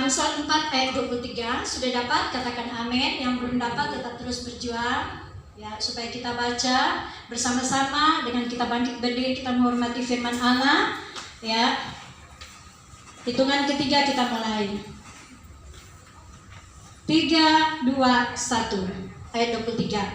Amsal 4 ayat 23. Sudah dapat? Katakan amin. Yang belum dapat tetap terus berjuang. Ya, supaya kita baca bersama-sama dengan kita berdiri, kita menghormati firman Allah. Ya. Hitungan ketiga kita mulai. 3, 2, 1. Ayat 23.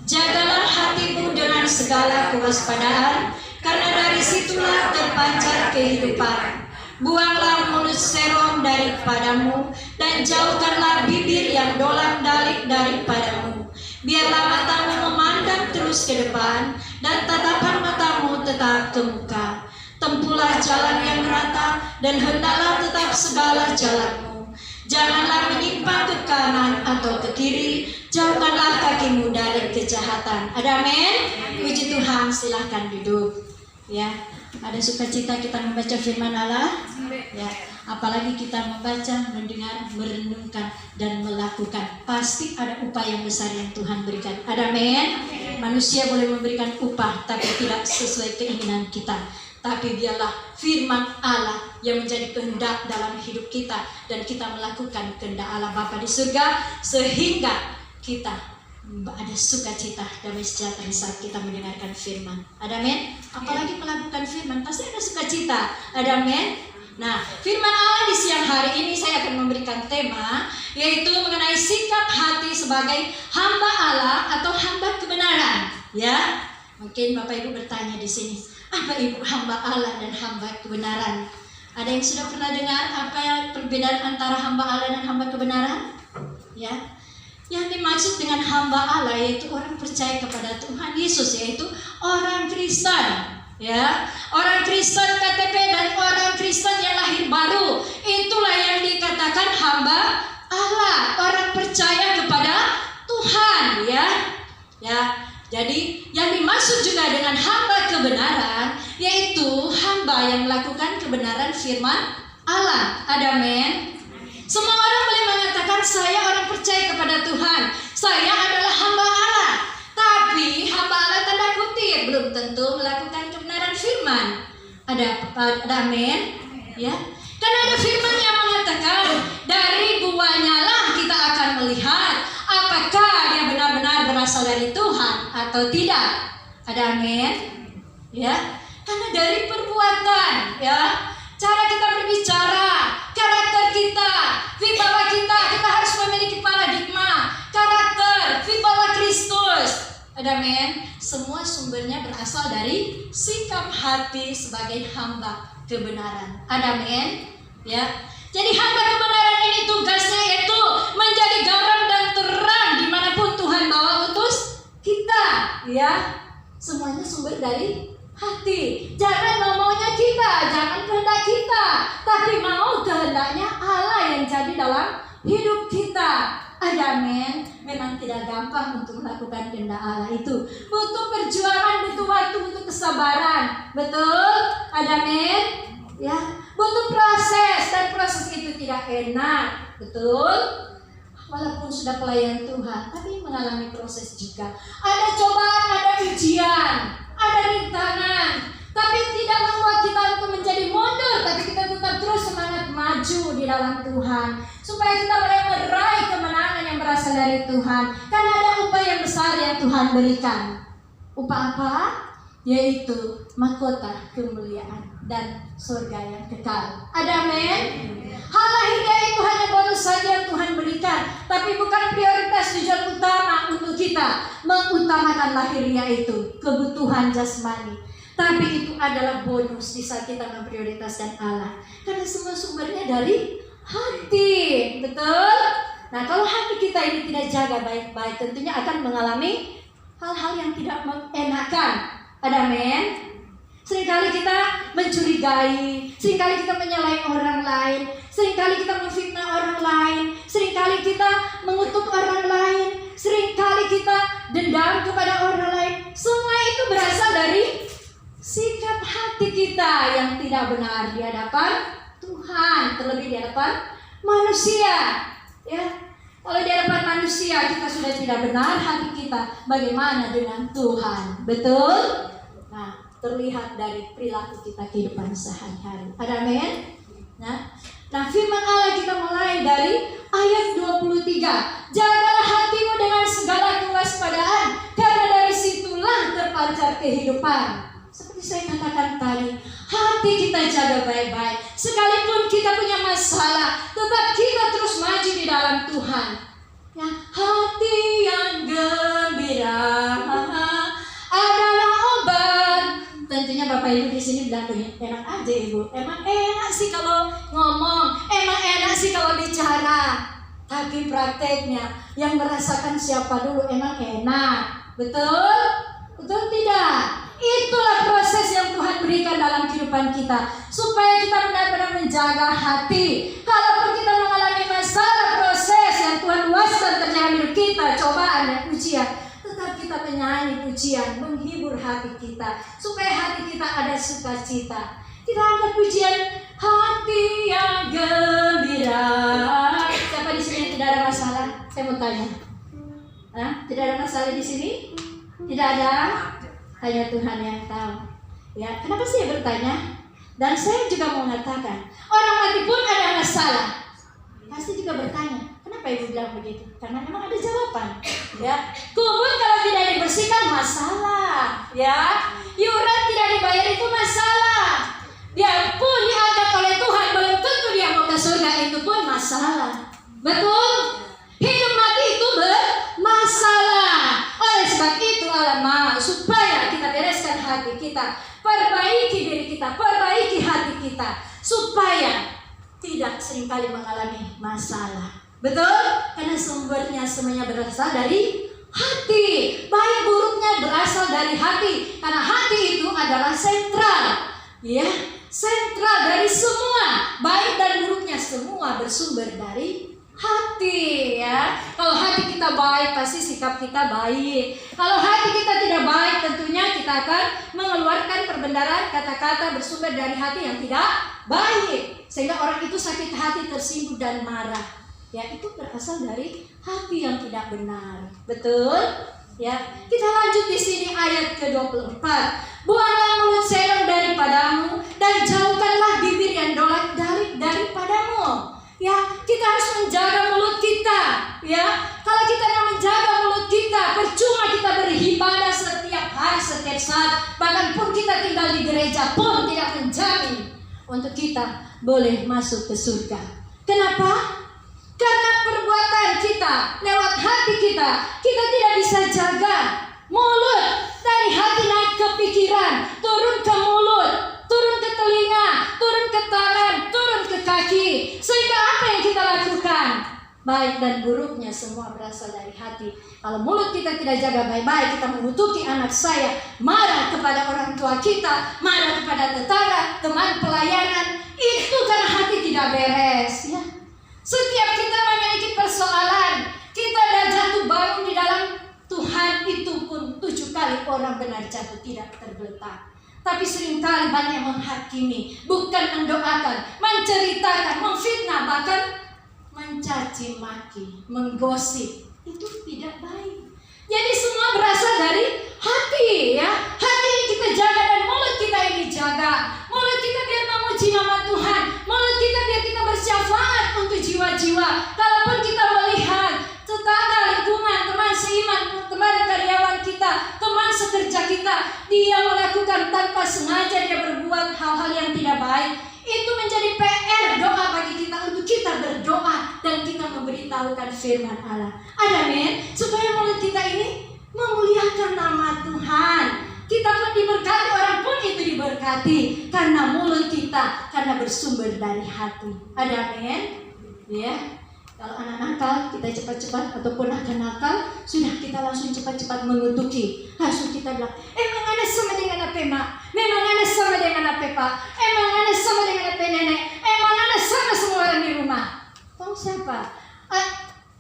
Jagalah hatimu dengan segala kewaspadaan, karena dari situlah terpancar kehidupan. Buanglah mulut serong daripadamu, dan jauhkanlah bibir yang dolang-dalik daripadamu. Biarlah matamu memandang terus ke depan, dan tatapan matamu tetap ke muka. Tempuhlah jalan yang rata, dan hendaklah tetap segala jalanmu. Janganlah menyimpang ke kanan atau ke kiri, jauhkanlah kakimu dari kejahatan. Ada amin? Puji Tuhan, silahkan duduk. Ya, ada sukacita kita membaca firman Allah. Ya, apalagi kita membaca, mendengar, merenungkan, dan melakukan. Pasti ada upah yang besar yang Tuhan berikan. Ada amin? Manusia boleh memberikan upah, tapi tidak sesuai keinginan kita. Tapi biarlah firman Allah yang menjadi kehendak dalam hidup kita, dan kita melakukan kehendak Allah Bapa di surga, sehingga kita ada sukacita, damai sejahtera saat kita mendengarkan firman. Ada amin? Apalagi melakukan firman, pasti ada sukacita. Ada amin? Nah, firman Allah di siang hari ini saya akan memberikan tema, yaitu mengenai sikap hati sebagai hamba Allah atau hamba kebenaran. Ya, mungkin Bapak Ibu bertanya di sini, apa Ibu hamba Allah dan hamba kebenaran? Ada yang sudah pernah dengar apa perbedaan antara hamba Allah dan hamba kebenaran? Ya, yang dimaksud dengan hamba Allah yaitu orang percaya kepada Tuhan Yesus, yaitu orang Kristen. Ya, orang Kristen KTP dan orang Kristen yang lahir baru, itulah yang dikatakan hamba Allah, orang percaya kepada Tuhan. Ya. Jadi yang dimaksud juga dengan hamba kebenaran yaitu hamba yang melakukan kebenaran firman Allah. Ada amin? Semua orang boleh mengatakan saya orang percaya kepada Tuhan, saya adalah hamba Allah. Tapi hamba Allah tanda kutip belum tentu melakukan kebenaran firman. Ada amin? Ya. Karena ada firman yang mengatakan dari buahnya lah kita akan melihat apakah dia benar-benar berasal dari Tuhan atau tidak. Ada amin? Ya. Karena dari perbuatan, ya, cara kita berbicara, karakter kita, wibawa kita harus memiliki paradigma, karakter, wibawa Kristus. Ada amin? Semua sumbernya berasal dari sikap hati sebagai hamba kebenaran. Ada amin? Ya. Jadi hamba kebenaran ini tugasnya yaitu menjadi garam dan terang dimanapun Tuhan bawa utus kita. Ya. Semuanya sumber dari hati. Jangan maunya kita, jangan kehendak kita, tapi mau kehendaknya Allah yang jadi dalam hidup kita. Ada amin? Memang tidak gampang untuk melakukan kehendak Allah itu. Butuh perjuangan, butuh waktu, butuh kesabaran. Betul? Ada amin? Ya, butuh proses, dan proses itu tidak enak. Betul? Walaupun sudah pelayan Tuhan, tapi mengalami proses juga. Ada cobaan, ada ujian, ada rintangan, tapi tidak membuat kita untuk menjadi mundur, tapi kita tetap terus semangat maju di dalam Tuhan, supaya kita boleh meraih kemenangan yang berasal dari Tuhan. Karena ada upah yang besar yang Tuhan berikan. Upah apa? Yaitu mahkota kemuliaan dan surga yang kekal. Ada amin? Hal lahiriah itu hanya bonus saja yang Tuhan berikan, tapi bukan prioritas tujuan utama untuk kita mengutamakan lahiriah itu, kebutuhan jasmani. Tapi itu adalah bonus di saat kita memprioritaskan Allah. Karena semua sumbernya dari hati. Betul? Nah, kalau hati kita ini tidak jaga baik-baik, tentunya akan mengalami hal-hal yang tidak mengenakan. Ada amin? Seringkali kita mencurigai, seringkali kita menyalahi orang lain, seringkali kita memfitnah orang lain, seringkali kita mengutuk orang lain, seringkali kita dendam kepada orang lain. Semua itu berasal dari sikap hati kita yang tidak benar di hadapan Tuhan, terlebih di hadapan manusia. Ya, kalau di hadapan manusia kita sudah tidak benar hati kita, bagaimana dengan Tuhan? Betul? Nah, terlihat dari perilaku kita kehidupan sehari-hari. Ada amin? Nah, firman Allah kita mulai dari ayat 23. Jagalah hatimu dengan segala kewaspadaan, karena dari situlah terpancar kehidupan. Seperti saya katakan tadi, hati kita jaga baik-baik. Sekalipun kita punya masalah, tetap kita terus maju di dalam Tuhan. Ya, hati yang gembira adalah obat. Tentunya Bapak Ibu di sini bilang, enak aja Ibu. Emang enak sih kalau ngomong, emang enak sih kalau bicara. Tapi prakteknya yang merasakan siapa dulu emang enak. Betul? Betul tidak? Itulah proses yang Tuhan berikan dalam kehidupan kita, supaya kita benar-benar menjaga hati. Kalaupun kita mengalami masalah, proses yang Tuhan luaskan terjadi hidup kita, cobaan dan ujian, tetap kita menyanyi pujian, menghibur hati kita, supaya hati kita ada sukacita. Kita angkat pujian, hati yang gembira. Siapa di sini yang tidak ada masalah? Saya mau tanya. Tidak ada masalah di sini? Tidak ada? Hanya Tuhan yang tahu. Ya, kenapa saya bertanya? Dan saya juga mau mengatakan, orang mati pun ada masalah. Pasti juga bertanya, kenapa Ibu bilang begitu? Karena memang ada jawaban. Ya, kubur kalau tidak dibersihkan masalah. Ya, iuran tidak dibayar itu masalah. Dia pun diangkat oleh Tuhan, belum tentu dia mau ke surga, itu pun masalah. Betul? Hidup mati itu bermasalah. Oleh sebab itu Allah mau supaya kita bereskan hati kita, perbaiki diri kita, perbaiki hati kita, supaya tidak seringkali mengalami masalah. Betul? Karena sumbernya semuanya berasal dari hati. Baik buruknya berasal dari hati, karena hati itu adalah sentral. Ya, sentral dari semua, baik dan buruknya semua bersumber dari hati. Ya, kalau hati kita baik, pasti sikap kita baik. Kalau hati kita tidak baik, tentunya kita akan mengeluarkan perbendaharaan kata-kata bersumber dari hati yang tidak baik, sehingga orang itu sakit hati, tersinggung dan marah. Ya, itu berasal dari hati yang tidak benar. Betul? Ya, kita lanjut di sini ayat ke-24. Buanglah mulut serong daripadamu, dan jauhkanlah bibir yang dolak daripadamu. Ya, kita harus menjaga mulut kita. Ya, kalau kita tidak menjaga mulut kita, percuma kita beribadah setiap hari, setiap saat. Bahkan pun kita tinggal di gereja pun tidak menjamin untuk kita boleh masuk ke surga. Kenapa? Karena perbuatan kita lewat hati kita tidak bisa jaga. Mulut dari hati naik ke pikiran, turun ke mulut, turun ke telinga, turun ke tangan, turun ke kaki. Sehingga apa yang kita lakukan, baik dan buruknya semua berasal dari hati. Kalau mulut kita tidak jaga baik-baik, kita mengutuki anak saya, marah kepada orang tua kita, marah kepada tetangga, teman pelayanan, itu karena hati tidak beres. Ya. Setiap kita memiliki persoalan, kita dah jatuh bangun di dalam Tuhan, itu pun 7 kali orang benar jatuh tidak tergeletak. Tapi seringkali banyak menghakimi, bukan mendoakan, menceritakan, memfitnah, bahkan mencaci maki, menggosip. Itu tidak baik. Jadi semua berasal dari hati. Ya, hati ini kita jaga, dan mulut kita ini jaga. Mulut kita biar memuji nama Tuhan, mulut kita biar kita bersyafaat untuk jiwa-jiwa. Kalaupun kita melihat tetangga, lingkungan, teman seiman, teman karyawan kita, teman sekerja kita, dia melakukan tanpa sengaja, dia berbuat hal-hal yang tidak baik, itu menjadi PR doa bagi kita untuk kita berdoa dan kita memberitahukan firman Allah. Amin. Supaya mulut kita ini memuliakan nama Tuhan. Kita pun diberkati, orang pun itu diberkati karena mulut kita, karena bersumber dari hati. Amin. Ya. Kalau anak nakal, kita cepat-cepat, ataupun akan nakal, sudah kita langsung cepat-cepat mengutuki. Langsung kita bilang, emang anak sama dengan apa mak? Memang anak sama dengan apa pak? Emang anak sama dengan apa nenek? Emang anak sama semua orang di rumah? Tahu siapa?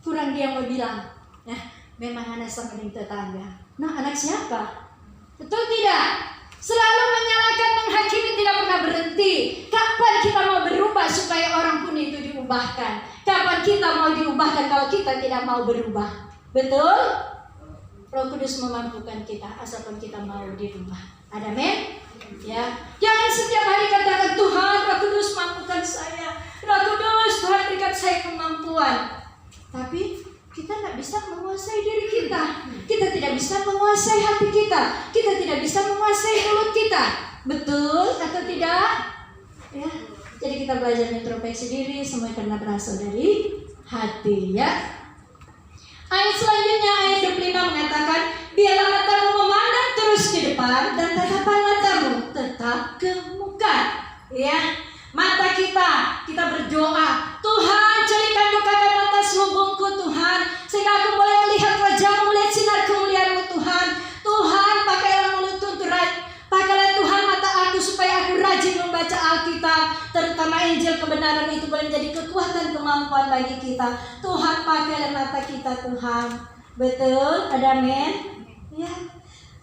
Kurang dia mau bilang, ya, memang anak sama dengan tetangga. Nah, anak siapa? Betul tidak? Selalu menyalahkan, menghakimi, tidak pernah berhenti. Kapan kita mau berubah supaya orang pun itu diubahkan? Kapan kita mau diubahkan kalau kita tidak mau berubah? Betul? Roh Kudus memampukan kita, asalkan kita mau dirubah. Ada amin? Ya. Jangan setiap hari katakan, Tuhan, Roh Kudus mampukan saya. Roh Kudus, Tuhan berikan saya kemampuan. kemampuan. Tapi kita tidak bisa menguasai diri kita. Kita tidak bisa menguasai hati kita. Kita tidak bisa menguasai mulut kita. Betul atau tidak? Ya. Jadi kita belajar introspeksi diri, semua karena berasal dari hati, ya. Ayat selanjutnya, ayat 25 mengatakan, biarlah matamu memandang terus ke depan dan tatapan matamu tetap ke muka. Ya, mata kita berdoa, Tuhan jadikan bukakan mata selubungku Tuhan, sehingga aku boleh melihat wajahmu, melihat sinar kemuliaan-Mu Tuhan. Tuhan, pakailah mulutku untuk pakailah Tuhan mata aku supaya aku rajin membaca Alkitab, terutama Injil kebenaran itu boleh menjadi kekuatan kemampuan bagi kita. Tuhan, pakailah mata kita Tuhan. Betul? Ada amin? Ya.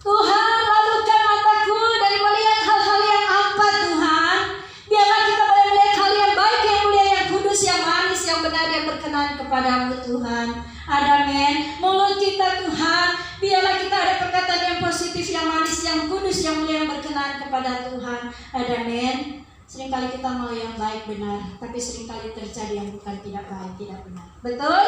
Tuhan, lalukan mataku dari melihat hal-hal yang apa Tuhan. Biarlah kita boleh melihat hal yang baik, yang mulia, yang kudus, yang manis, yang benar, yang berkenan kepadamu Tuhan. Ada amin? Mulut kita Tuhan, biarlah kita ada perkataan yang positif, yang manis, yang kudus, yang mulia, yang berkenan kepada Tuhan. Ada amin? Seringkali kita mau yang baik benar, tapi seringkali terjadi yang bukan tidak baik, tidak benar. Betul?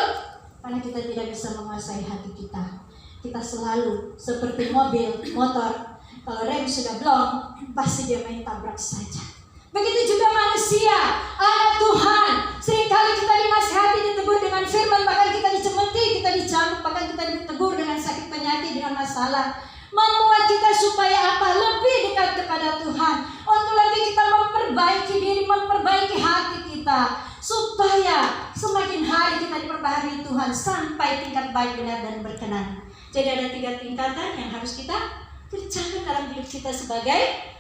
Karena kita tidak bisa menguasai hati kita. Kita selalu seperti mobil, motor, kalau rem sudah blong, pasti dia main tabrak saja. Begitu juga manusia, anak Tuhan. Seringkali kita dinasihati, ditegur dengan firman, bahkan kita dicemeti, kita dicambuk, bahkan kita ditegur dengan sakit penyakit, dengan masalah. Membuat kita supaya apa? Lebih dekat kepada Tuhan. Untuk lebih kita memperbaiki diri, memperbaiki hati kita, supaya semakin hari kita diperbaharui Tuhan sampai tingkat baik, benar, dan berkenan. Jadi ada 3 tingkatan yang harus kita kerjakan dalam hidup kita sebagai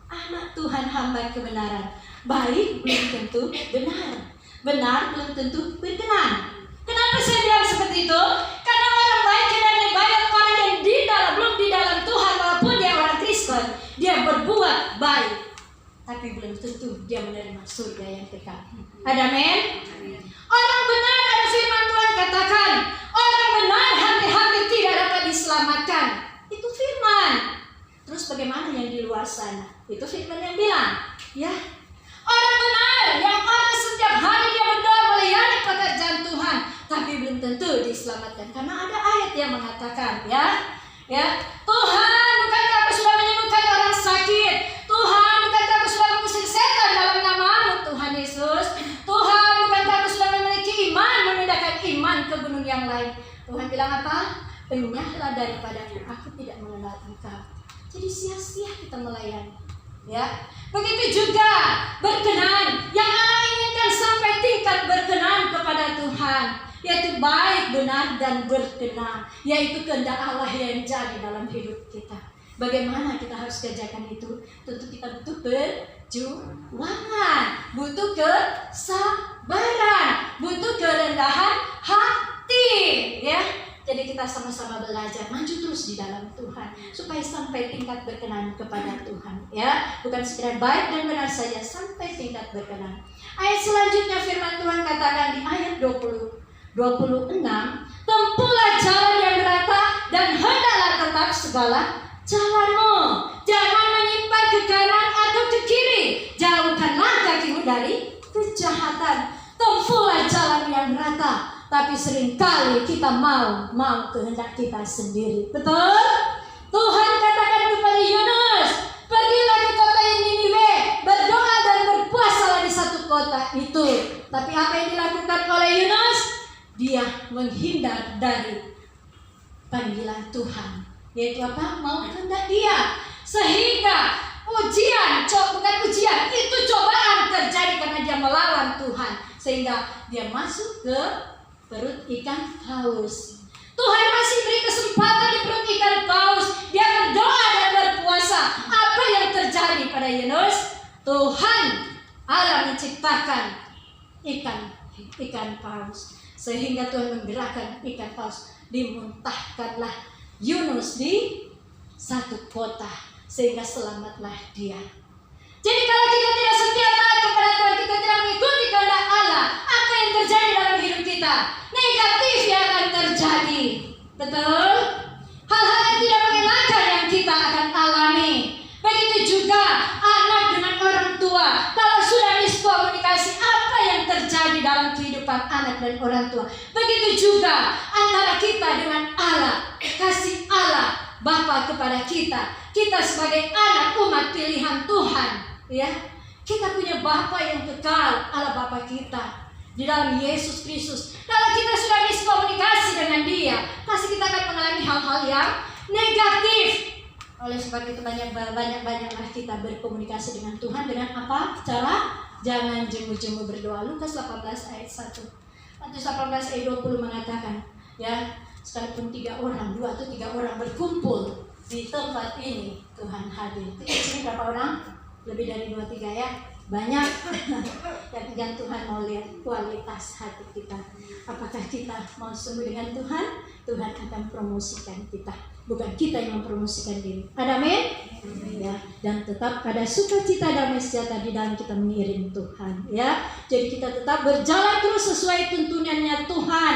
anak Tuhan, hamba kebenaran. Baik belum tentu benar, benar belum tentu berkenan. Kenapa saya bilang seperti itu? Karena orang baik dan banyak orang yang belum di dalam Tuhan, walaupun dia orang Kristen, dia berbuat baik, tapi belum tentu dia menerima surga yang kekal. Ada amin? Orang benar, ada firman Tuhan katakan, orang benar hampir tidak dapat diselamatkan. Itu firman. Terus bagaimana yang di luar sana? Itu firman yang bilang, ya. Orang benar yang orang setiap hari dia berdoa melayani pekerjaan Tuhan, tapi belum tentu diselamatkan. Karena ada ayat yang mengatakan, ya, Tuhan, bukankah aku sudah menyembuhkan orang sakit? Tuhan, bukankah aku sudah mengusir setan dalam nama-Mu, Tuhan Yesus? Tuhan, bukankah aku sudah memiliki iman, memindahkan iman ke gunung yang lain? Tuhan bilang apa? Penyahlah daripadaku, aku tidak mengenal Engkau. Jadi sia-sia kita melayani, ya. Begitu juga berkenan, yang Allah inginkan sampai tingkat berkenan kepada Tuhan, yaitu baik, benar, dan berkenan, yaitu kehendak Allah yang jadi dalam hidup kita. Bagaimana kita harus kerjakan itu? Tentu kita butuh perjuangan, butuh kesabaran, butuh kerendahan hati, ya. Jadi kita sama-sama belajar, maju terus di dalam Tuhan, supaya sampai tingkat berkenan kepada Tuhan, ya. Bukan sekedar baik dan benar saja, sampai tingkat berkenan. Ayat selanjutnya firman Tuhan katakan di ayat 26, tempuhlah jalan yang merata dan hendaklah tetap segala jalanmu. Jangan menyimpang ke kanan atau ke kiri. Jauhkanlah kakimu dari kejahatan. Tempuhlah jalan yang merata. Tapi seringkali kita mau kehendak kita sendiri. Betul? Tuhan katakan kepada Yunus, pergilah ke kota Niniwe, berdoa dan berpuasalah di satu kota itu. Tapi apa yang dilakukan oleh Yunus? Dia menghindar dari panggilan Tuhan, yaitu apa? Mau kehendak dia. Sehingga bukan ujian, itu cobaan terjadi karena dia melawan Tuhan. Sehingga dia masuk ke perut ikan paus. Tuhan masih beri kesempatan di perut ikan paus. Dia berdoa dan berpuasa. Apa yang terjadi pada Yunus? Tuhan Allah menciptakan ikan paus, sehingga Tuhan menggerakkan ikan paus. Dimuntahkanlah Yunus di satu kota, sehingga selamatlah dia. Jadi kalau kita tidak setia taat kepada Tuhan, kita tidak mengikuti kehendak Allah, apa yang terjadi dalam hidup kita? Negatif yang akan terjadi. Betul? Hal-hal yang tidak mengenakan yang kita akan alami. Begitu juga anak dengan orang tua. Kalau sudah miskomunikasi, apa yang terjadi dalam kehidupan kehidupan anak dan orang tua. Begitu juga antara kita dengan Allah. Kasih Allah Bapa kepada kita. Kita sebagai anak umat pilihan Tuhan, ya. Kita punya Bapa yang kekal, Allah Bapa kita di dalam Yesus Kristus. Kalau kita sudah miskomunikasi dengan Dia, pasti kita akan mengalami hal-hal yang negatif. Oleh sebab itu banyak-banyaklah kita berkomunikasi dengan Tuhan. Dengan apa? Cara jangan jemu-jemu berdoa. Lukas 18 ayat 1. Matius 18 ayat 20 mengatakan, ya, sekalipun 2 atau 3 orang berkumpul di tempat ini, Tuhan hadir. Di sini berapa orang? Lebih dari 2-3 ya. Banyak. Yang Tuhan mau lihat kualitas hati kita. Apakah kita mau sungguh dengan Tuhan? Tuhan akan promosikan kita, bukan kita yang mempromosikan diri. Ada amin? Ya, dan tetap ada sukacita damai sejahtera di dalam kita mengiring Tuhan, ya. Jadi kita tetap berjalan terus sesuai tuntunannya Tuhan,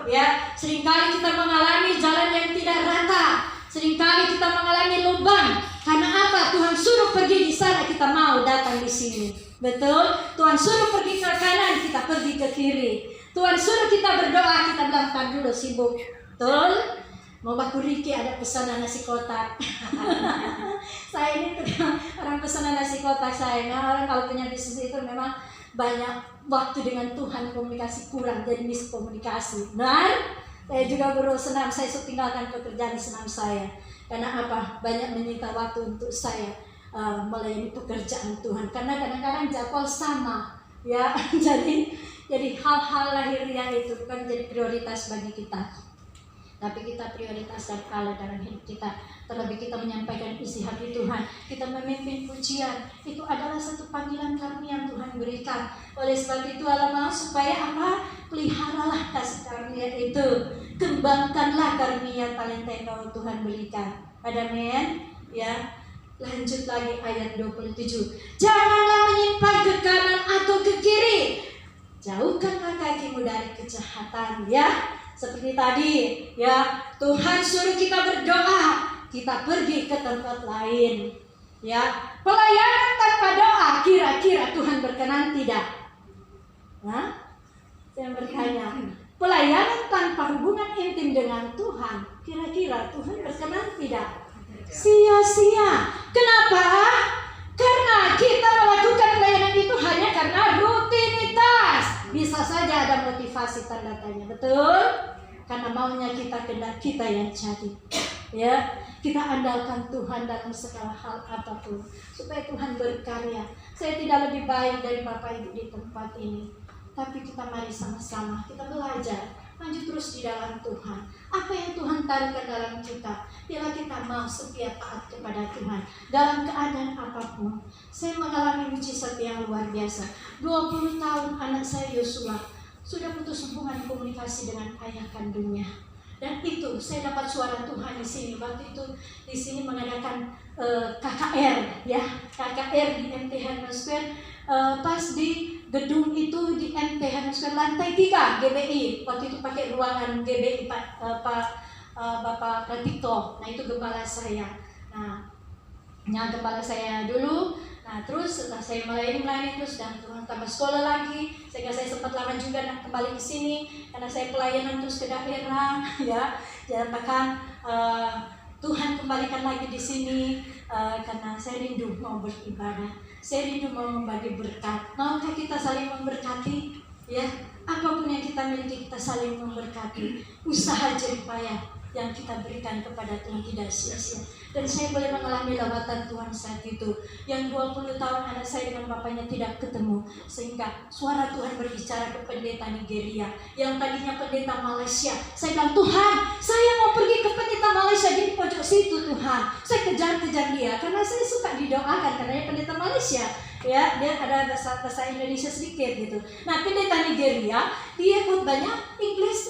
ya. Seringkali kita mengalami jalan yang tidak rata, seringkali kita mengalami lubang. Karena apa? Tuhan suruh pergi di sana, kita mau datang di sini. Betul? Tuhan suruh pergi ke kanan, kita pergi ke kiri. Tuhan suruh kita berdoa, kita bilang tar dulu sibuk. Betul? Mau Baku Riki ada pesanan nasi kotak. Saya ini orang pesanan nasi kotak saya. Nah, orang kalau punya bisnis itu memang banyak waktu dengan Tuhan, komunikasi kurang, jadi miskomunikasi. Benar? Saya juga baru senam, saya tinggalkan pekerjaan di senam saya. Karena apa? Banyak menyita waktu untuk saya melayani pekerjaan Tuhan. Karena kadang-kadang jadwal sama, ya. Jadi hal-hal lahiriah itu bukan jadi prioritas bagi kita. Tapi kita prioritaskan Allah dalam hidup kita. Terlebih kita menyampaikan isi hati Tuhan, kita memimpin pujian, itu adalah satu panggilan karunia yang Tuhan berikan. Oleh sebab itu Allah mau supaya apa? Peliharalah kasih karunia itu, kembangkanlah karunia talenta yang Tuhan berikan. Ada amin? Ya. Lanjut lagi ayat 27. Janganlah menyimpang ke kanan atau ke kiri. Jauhkanlah kakimu dari kejahatan, ya. Seperti tadi, ya, Tuhan suruh kita berdoa, kita pergi ke tempat lain, ya. Pelayanan tanpa doa, kira-kira Tuhan berkenan tidak? Nah, saya bertanya, pelayanan tanpa hubungan intim dengan Tuhan, kira-kira Tuhan berkenan tidak? Sia-sia. Kenapa? Karena kita melakukan pelayanan itu hanya karena rutinitas. Bisa saja ada motivasi tanda tanya, betul? Karena maunya kita, kehendak kita yang jadi, ya. Kita andalkan Tuhan dalam segala hal apapun supaya Tuhan berkarya. Saya tidak lebih baik dari Bapak Ibu di tempat ini, tapi kita mari sama-sama kita belajar, maju terus di dalam Tuhan. Apa yang Tuhan taruhkan dalam kita, bila kita mau setia taat kepada Tuhan dalam keadaan apapun. Saya mengalami mujizat yang luar biasa. 20 tahun anak saya Yosua sudah putus hubungan komunikasi dengan ayah kandungnya. Dan itu saya dapat suara Tuhan di sini. Waktu itu di sini mengadakan KKR, ya, KKR di MT Hermannsquare. Pas di gedung itu di MT Hermannsquare lantai 3 GBI. Waktu itu pakai ruangan GBI Bapak Pratikto. Nah, itu gembala saya. Nah, gembala saya dulu. Nah, terus setelah saya melayani terus dan Tuhan tambah sekolah lagi, sehingga saya sempat lama juga kembali ke sini karena saya pelayanan terus ke daerah, ya. Jangan Tuhan kembalikan lagi di sini karena saya rindu mau beribadah, saya rindu mau membagi berkat. Maukah kita saling memberkati, ya? Apapun yang kita miliki kita saling memberkati. Usaha jerih payah yang kita berikan kepada Tuhan tidak sia-sia. Dan saya boleh mengalami lawatan Tuhan saat itu, yang 20 tahun anak saya dengan bapaknya tidak ketemu, sehingga suara Tuhan berbicara ke pendeta Nigeria yang tadinya pendeta Malaysia. Saya bilang, Tuhan, saya mau pergi ke pendeta Malaysia di pojok situ, Tuhan. Saya kejar-kejar dia karena saya suka didoakan karena dia pendeta Malaysia, ya. Dia ada bahasa Indonesia sedikit gitu. Nah, pendeta Nigeria dia khotbahnya Inggris.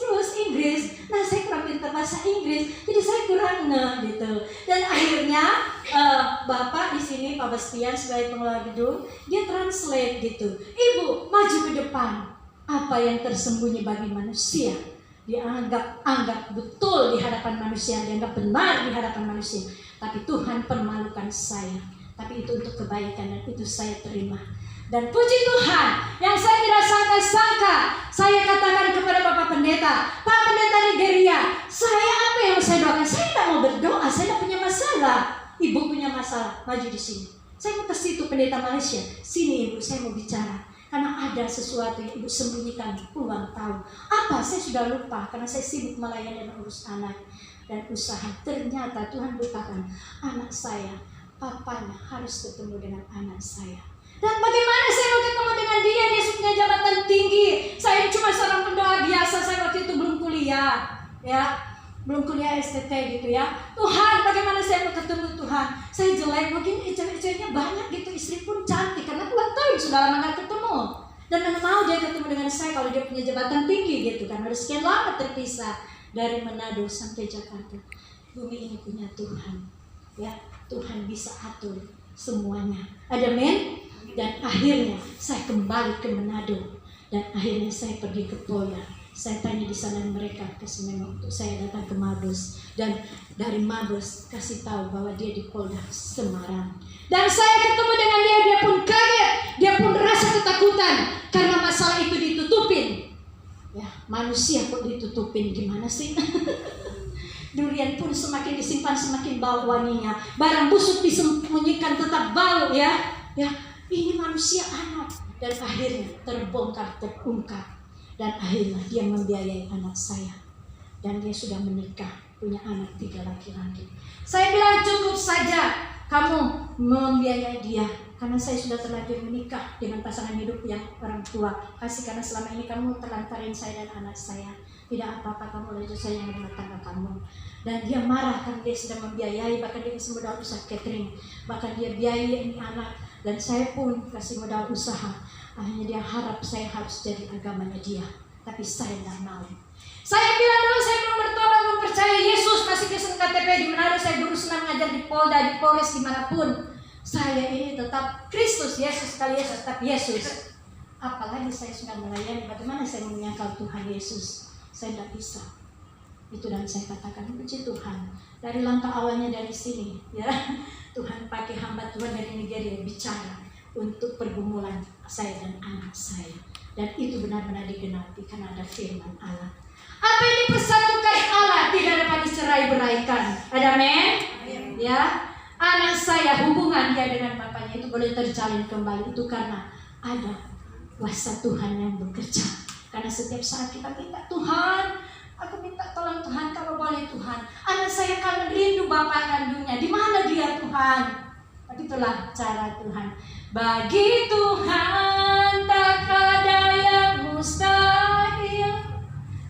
Nah, saya kurang pintar bahasa Inggris, jadi saya kurang gitu. Dan akhirnya Bapak di sini, Pak Bastian sebagai pengelola gedung, dia translate gitu. Ibu, maju ke depan. Apa yang tersembunyi bagi manusia dianggap betul di hadapan manusia, dianggap benar di hadapan manusia. Tapi Tuhan permalukan saya. Tapi itu untuk kebaikan dan itu saya terima. Dan puji Tuhan, yang saya tidak sangka-sangka, saya katakan kepada Bapak Pendeta, Pak Pendeta Nigeria, saya apa yang saya doakan? Saya tidak mau berdoa, saya tidak punya masalah. Ibu punya masalah, maju di sini. Saya mau ke situ, Pendeta Malaysia. Sini Ibu, saya mau bicara. Karena ada sesuatu yang Ibu sembunyikan puluhan tahun. Apa? Saya sudah lupa, karena saya sibuk melayani dan urus anak dan usaha. Ternyata Tuhan bukakan anak saya, papanya harus ketemu dengan anak saya. Dan bagaimana saya mau ketemu dengan dia? Dia punya jabatan tinggi. Saya cuma seorang pendoa biasa. Saya waktu itu belum kuliah, ya, belum kuliah STT gitu ya. Tuhan, bagaimana saya mau ketemu Tuhan? Saya jelek, mungkin cewek-ceweknya banyak gitu, istri pun cantik karena puluhan tahun sudah lama gak ketemu. Dan mana mau dia ketemu dengan saya kalau dia punya jabatan tinggi gitu kan? Harus sekian lama terpisah dari Manado sampai Jakarta. Bumi ini punya Tuhan, ya. Tuhan bisa atur semuanya. Ada men? Dan akhirnya saya kembali ke Manado. Dan akhirnya saya pergi ke Polda. Saya tanya di sana, mereka kasih memo untuk saya datang ke Mabes. Dan dari Mabes kasih tahu bahwa dia di Polda Semarang. Dan saya ketemu dengan dia, dia pun kaget. Dia pun rasa ketakutan karena masalah itu ditutupin. Ya, manusia kok ditutupin, gimana sih? Durian pun semakin disimpan semakin bau wanginya. Barang busuk disembunyikan tetap bau, ya. Ya, ini manusia anak. Dan akhirnya terbongkar, terungkap. Dan akhirnya dia membiayai anak saya. Dan dia sudah menikah, punya anak 3 laki-laki. Saya bilang cukup saja kamu membiayai dia. Karena saya sudah terlanjur menikah dengan pasangan hidup yang orang tua. Kasih, karena selama ini kamu telantarin saya dan anak saya. Tidak apa-apa, kamu lanjut saya yang rumah tangga kamu. Dan dia marah karena dia sudah membiayai. Bahkan dia kasih modal usaha catering. Bahkan dia biayai ini anak. Dan saya pun kasih modal usaha. Akhirnya dia harap saya harus jadi agamanya dia. Tapi saya tidak mau. Saya bilang dulu saya belum bertobat, belum percaya Yesus. Masih pesen KTP di Manado. Saya berusaha mengajar di Polda, di Polres, dimanapun. Saya ini tetap Kristus, Yesus sekali Yesus, tetap Yesus. Apalagi saya sudah melayani, bagaimana saya menyangkal Tuhan Yesus? Saya tidak bisa. Itu dan saya katakan, puji Tuhan. Dari langkah awalnya dari sini, ya, Tuhan pakai hamba Tuhan dari Nigeria bicara untuk pergumulan saya dan anak saya. Dan itu benar-benar digenapi karena ada firman Allah. Apa yang dipersatukan Allah tidak dapat dicerai-beraikan. Ada men? Ya, anak saya hubungan dia dengan bapaknya itu boleh terjalin kembali. Itu karena ada kuasa Tuhan yang bekerja. Karena setiap saat kita minta, Tuhan, aku minta tolong Tuhan, kalau boleh Tuhan. Anak saya kangen rindu bapak kandungnya. Di mana dia Tuhan? Tapi itulah cara Tuhan. Bagi Tuhan tak ada yang mustahil.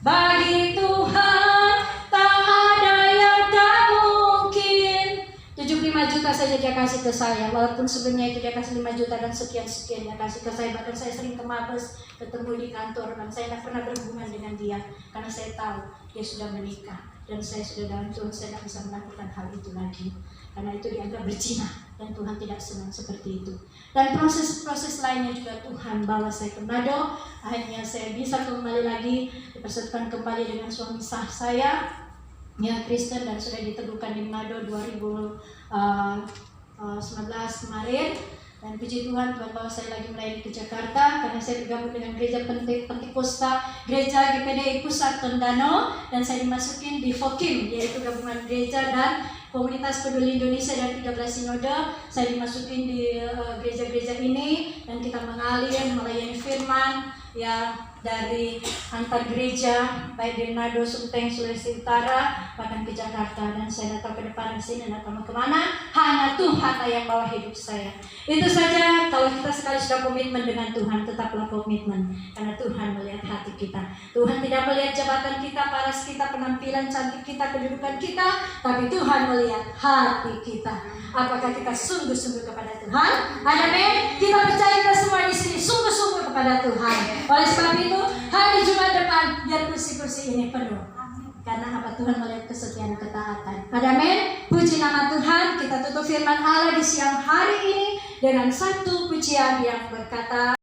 Bagi Tuhan tak ada yang tak mungkin. 75 juta saja dia kasih ke saya. Walaupun sebelumnya itu dia kasih 5 juta dan sekian-sekian dia kasih ke saya. Bahkan saya sering ke Mabes, ketemu di kantor. Dan saya tidak pernah berhubungan dengan dia. Karena saya tahu dia sudah menikah. Dan saya sudah dalam Tuhan, saya tidak bisa melakukan hal itu lagi. Karena itu dianggap berzina. Dan Tuhan tidak senang seperti itu. Dan proses-proses lainnya juga Tuhan bawa saya ke Manado. Akhirnya saya bisa kembali lagi, dipersatukan kembali dengan suami sah saya, ya Kristen, dan sudah diteguhkan di Manado 2019 kemarin. Dan puji Tuhan, Tuhan bawa saya lagi melayani ke Jakarta karena saya bergabung dengan gereja Pentikosta, gereja GPDI Pusat Tondano, dan saya dimasukin di FOKIM, yaitu gabungan gereja dan komunitas peduli Indonesia dan 13 sinode. Saya dimasukin di gereja-gereja ini dan kita mengalir melayani firman ya dari antar gereja baik di Manado, Sunteng, Sulawesi Utara bahkan ke Jakarta. Dan saya datang ke depan di sini, datang kemana? Hanya Tuhan yang bawa hidup saya. Itu saja. Kalau kita sekali sudah komitmen dengan Tuhan, tetaplah komitmen karena Tuhan melihat hati kita. Tuhan tidak melihat jabatan kita, paras kita, penampilan cantik kita, kedudukan kita, tapi Tuhan melihat hati kita. Apakah kita sungguh-sungguh kepada Tuhan? Amin. Kita percaya kita semua di sini sungguh-sungguh kepada Tuhan. Oleh sebab itu, hari Jumat depan biar kursi-kursi ini penuh. Karena apa? Tuhan melihat kesetiaan ketaatan. Amin. Puji nama Tuhan. Kita tutup firman Allah di siang hari ini dengan satu pujian yang berkata,